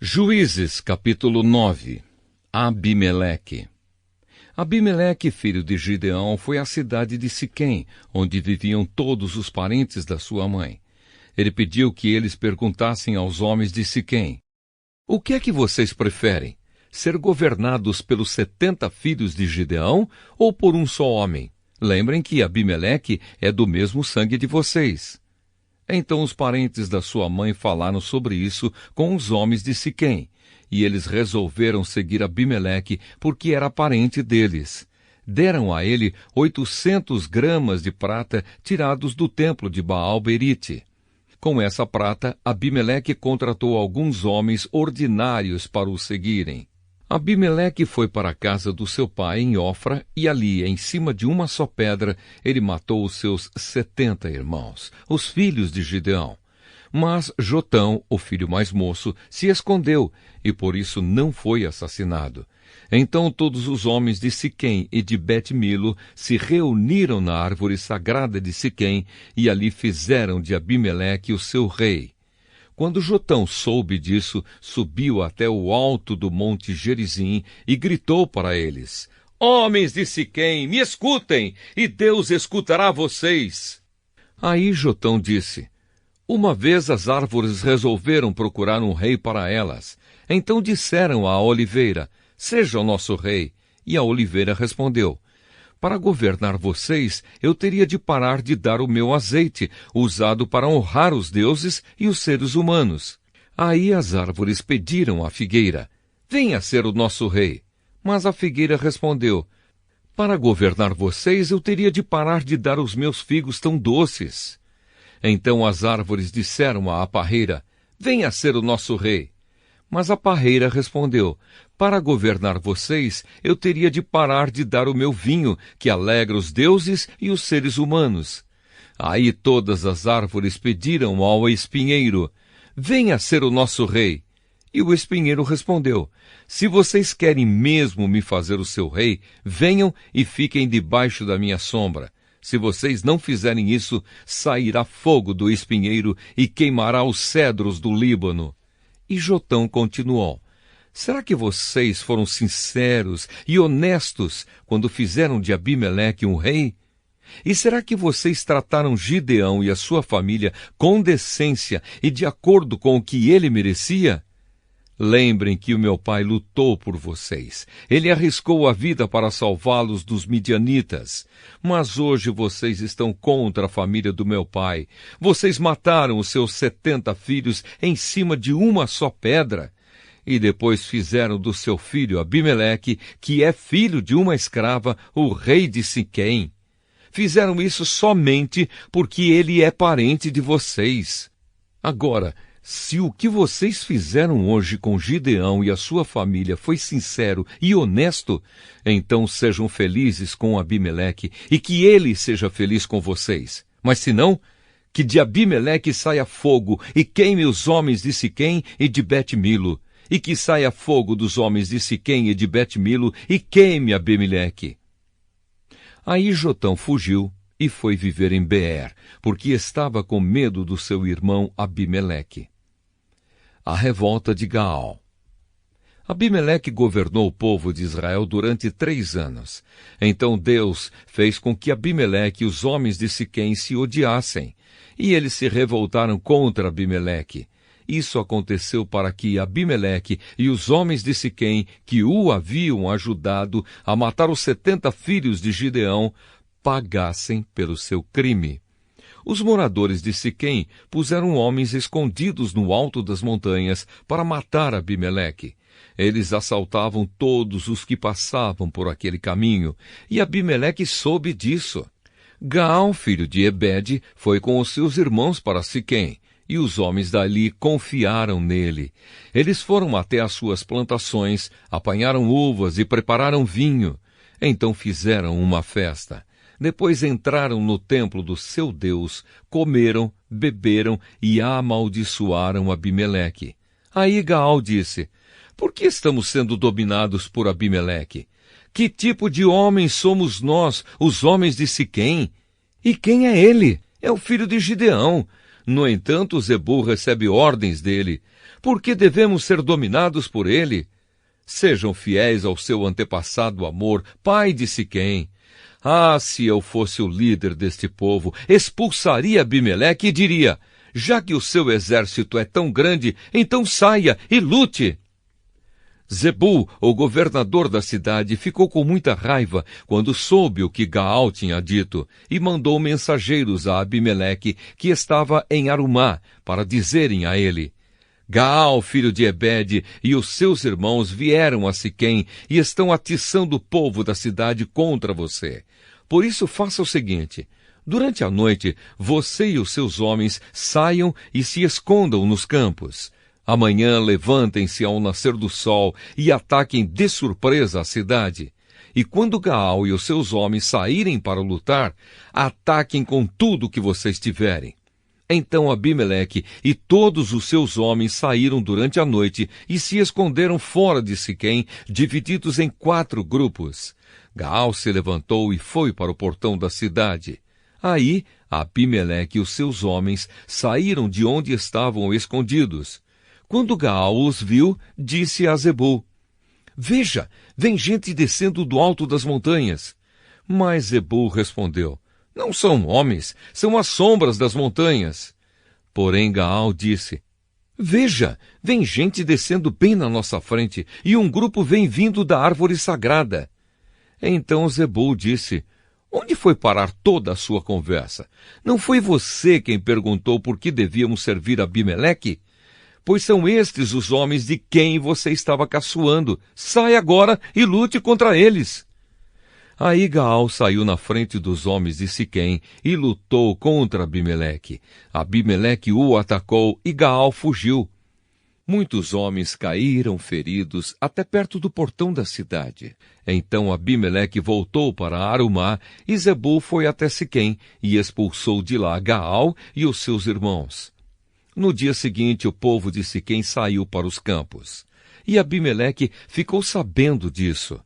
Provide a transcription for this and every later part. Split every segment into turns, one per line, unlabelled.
Juízes, capítulo 9. Abimeleque. Abimeleque, filho de Gideão, foi à cidade de Siquém, onde viviam todos os parentes da sua mãe. Ele pediu que eles perguntassem aos homens de Siquém: "O que é que vocês preferem? Ser governados pelos 70 filhos de Gideão ou por um só homem? Lembrem que Abimeleque é do mesmo sangue de vocês." Então os parentes da sua mãe falaram sobre isso com os homens de Siquém, e eles resolveram seguir Abimeleque porque era parente deles. Deram a ele 800 gramas de prata tirados do templo de Baal-Berite. Com essa prata, Abimeleque contratou alguns homens ordinários para o seguirem. Abimeleque foi para a casa do seu pai em Ofra, e ali, em cima de uma só pedra, ele matou os seus 70 irmãos, os filhos de Gideão. Mas Jotão, o filho mais moço, se escondeu, e por isso não foi assassinado. Então todos os homens de Siquém e de Bet-Milo se reuniram na árvore sagrada de Siquém, e ali fizeram de Abimeleque o seu rei. Quando Jotão soube disso, subiu até o alto do monte Gerizim e gritou para eles: "Homens de Siquém, me escutem, e Deus escutará vocês." Aí Jotão disse: "Uma vez as árvores resolveram procurar um rei para elas. Então disseram à oliveira: 'Seja o nosso rei.' E a oliveira respondeu: 'Para governar vocês, eu teria de parar de dar o meu azeite, usado para honrar os deuses e os seres humanos.' Aí as árvores pediram à figueira: 'Venha ser o nosso rei.' Mas a figueira respondeu: 'Para governar vocês, eu teria de parar de dar os meus figos tão doces.' Então as árvores disseram à parreira: 'Venha ser o nosso rei.' Mas a parreira respondeu: 'Para governar vocês, eu teria de parar de dar o meu vinho, que alegra os deuses e os seres humanos.' Aí todas as árvores pediram ao espinheiro: 'Venha ser o nosso rei.' E o espinheiro respondeu: 'Se vocês querem mesmo me fazer o seu rei, venham e fiquem debaixo da minha sombra. Se vocês não fizerem isso, sairá fogo do espinheiro e queimará os cedros do Líbano.' E Jotão continuou: 'Será que vocês foram sinceros e honestos quando fizeram de Abimeleque um rei? E será que vocês trataram Gideão e a sua família com decência e de acordo com o que ele merecia? Lembrem que o meu pai lutou por vocês. Ele arriscou a vida para salvá-los dos midianitas. Mas hoje vocês estão contra a família do meu pai. Vocês mataram os seus 70 filhos em cima de uma só pedra. E depois fizeram do seu filho Abimeleque, que é filho de uma escrava, o rei de Siquém. Fizeram isso somente porque ele é parente de vocês. Agora, se o que vocês fizeram hoje com Gideão e a sua família foi sincero e honesto, então sejam felizes com Abimeleque e que ele seja feliz com vocês. Mas se não, que de Abimeleque saia fogo e queime os homens de Siquém e de Bet-Milo, e que saia fogo dos homens de Siquém e de Bet-Milo e queime Abimeleque." Aí Jotão fugiu e foi viver em Beer, porque estava com medo do seu irmão Abimeleque. A revolta de Gaal. Abimeleque governou o povo de Israel durante 3 anos. Então Deus fez com que Abimeleque e os homens de Siquém se odiassem, e eles se revoltaram contra Abimeleque. Isso aconteceu para que Abimeleque e os homens de Siquém, que o haviam ajudado a matar os 70 filhos de Gideão, pagassem pelo seu crime. Os moradores de Siquém puseram homens escondidos no alto das montanhas para matar Abimeleque. Eles assaltavam todos os que passavam por aquele caminho, e Abimeleque soube disso. Gaal, filho de Ebed, foi com os seus irmãos para Siquém, e os homens dali confiaram nele. Eles foram até as suas plantações, apanharam uvas e prepararam vinho. Então fizeram uma festa. Depois entraram no templo do seu Deus, comeram, beberam e amaldiçoaram Abimeleque. Aí Gaal disse: "Por que estamos sendo dominados por Abimeleque? Que tipo de homens somos nós, os homens de Siquém? E quem é ele? É o filho de Gideão. No entanto, Zebul recebe ordens dele. Por que devemos ser dominados por ele? Sejam fiéis ao seu antepassado Amor, pai de Siquém. Ah, se eu fosse o líder deste povo, expulsaria Abimeleque e diria: já que o seu exército é tão grande, então saia e lute. Zebul, o governador da cidade, ficou com muita raiva quando soube o que Gaal tinha dito e mandou mensageiros a Abimeleque, que estava em Arumá, para dizerem a ele: Gaal, filho de Ebede, e os seus irmãos vieram a Siquém e estão atiçando o povo da cidade contra você. Por isso faça o seguinte: durante a noite, você e os seus homens saiam e se escondam nos campos. Amanhã levantem-se ao nascer do sol e ataquem de surpresa a cidade. E quando Gaal e os seus homens saírem para lutar, ataquem com tudo que vocês tiverem. Então Abimeleque e todos os seus homens saíram durante a noite e se esconderam fora de Siquém, divididos em 4 grupos. Gaal se levantou e foi para o portão da cidade. Aí Abimeleque e os seus homens saíram de onde estavam escondidos. Quando Gaal os viu, disse a Zebul: Veja, vem gente descendo do alto das montanhas. Mas Zebul respondeu: Não são homens, são as sombras das montanhas. Porém Gaal disse: Veja, vem gente descendo bem na nossa frente, e um grupo vem vindo da árvore sagrada. Então Zebul disse: Onde foi parar toda a sua conversa? Não foi você quem perguntou por que devíamos servir a Abimeleque? Pois são estes os homens de quem você estava caçoando. Sai agora e lute contra eles. Aí Gaal saiu na frente dos homens de Siquém e lutou contra Abimeleque. Abimeleque o atacou e Gaal fugiu. Muitos homens caíram feridos até perto do portão da cidade. Então Abimeleque voltou para Arumá e Zebul foi até Siquém e expulsou de lá Gaal e os seus irmãos. No dia seguinte, o povo de Siquém saiu para os campos. E Abimeleque ficou sabendo disso.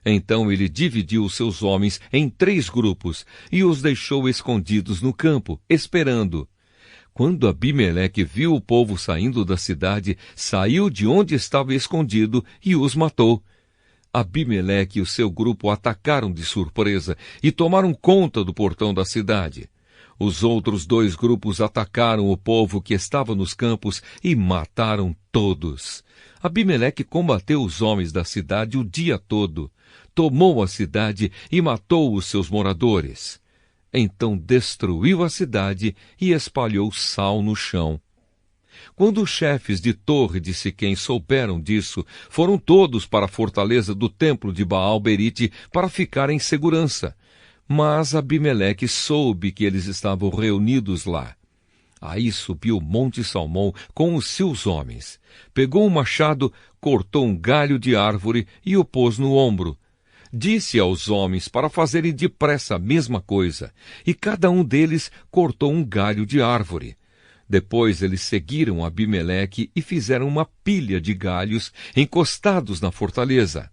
Então ele dividiu os seus homens em 3 grupos e os deixou escondidos no campo, esperando. Quando Abimeleque viu o povo saindo da cidade, saiu de onde estava escondido e os matou. Abimeleque e o seu grupo atacaram de surpresa e tomaram conta do portão da cidade. Os outros 2 grupos atacaram o povo que estava nos campos e mataram todos. Abimeleque combateu os homens da cidade o dia todo, tomou a cidade e matou os seus moradores. Então destruiu a cidade e espalhou sal no chão. Quando os chefes de torre de Siquém souberam disso, foram todos para a fortaleza do templo de Baal-Berite para ficar em segurança. Mas Abimeleque soube que eles estavam reunidos lá. Aí subiu o Monte Salmão com os seus homens. Pegou um machado, cortou um galho de árvore e o pôs no ombro. Disse aos homens para fazerem depressa a mesma coisa, e cada um deles cortou um galho de árvore. Depois eles seguiram Abimeleque e fizeram uma pilha de galhos encostados na fortaleza.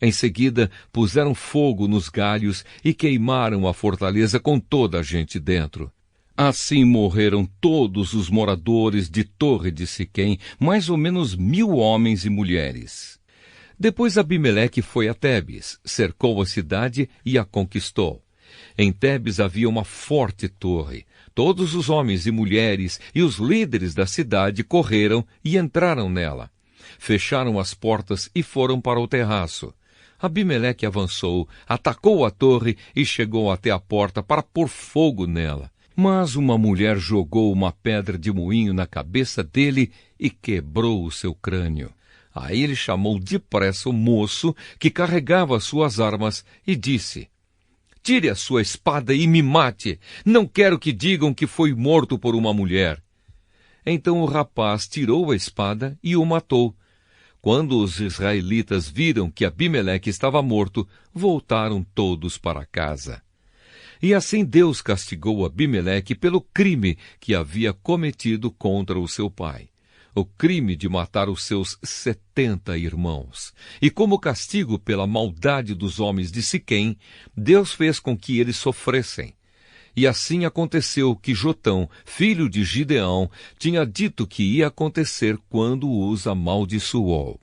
Em seguida, puseram fogo nos galhos e queimaram a fortaleza com toda a gente dentro. Assim morreram todos os moradores de Torre de Siquém, mais ou menos 1000 homens e mulheres. Depois Abimeleque foi a Tebes, cercou a cidade e a conquistou. Em Tebes havia uma forte torre. Todos os homens e mulheres e os líderes da cidade correram e entraram nela. Fecharam as portas e foram para o terraço. Abimeleque avançou, atacou a torre e chegou até a porta para pôr fogo nela. Mas uma mulher jogou uma pedra de moinho na cabeça dele e quebrou o seu crânio. Aí ele chamou depressa o moço que carregava suas armas e disse: Tire a sua espada e me mate. Não quero que digam que foi morto por uma mulher. Então o rapaz tirou a espada e o matou. Quando os israelitas viram que Abimeleque estava morto, voltaram todos para casa. E assim Deus castigou Abimeleque pelo crime que havia cometido contra o seu pai, o crime de matar os seus 70 irmãos. E como castigo pela maldade dos homens de Siquém, Deus fez com que eles sofressem. E assim aconteceu que Jotão, filho de Gideão, tinha dito que ia acontecer quando os amaldiçoou.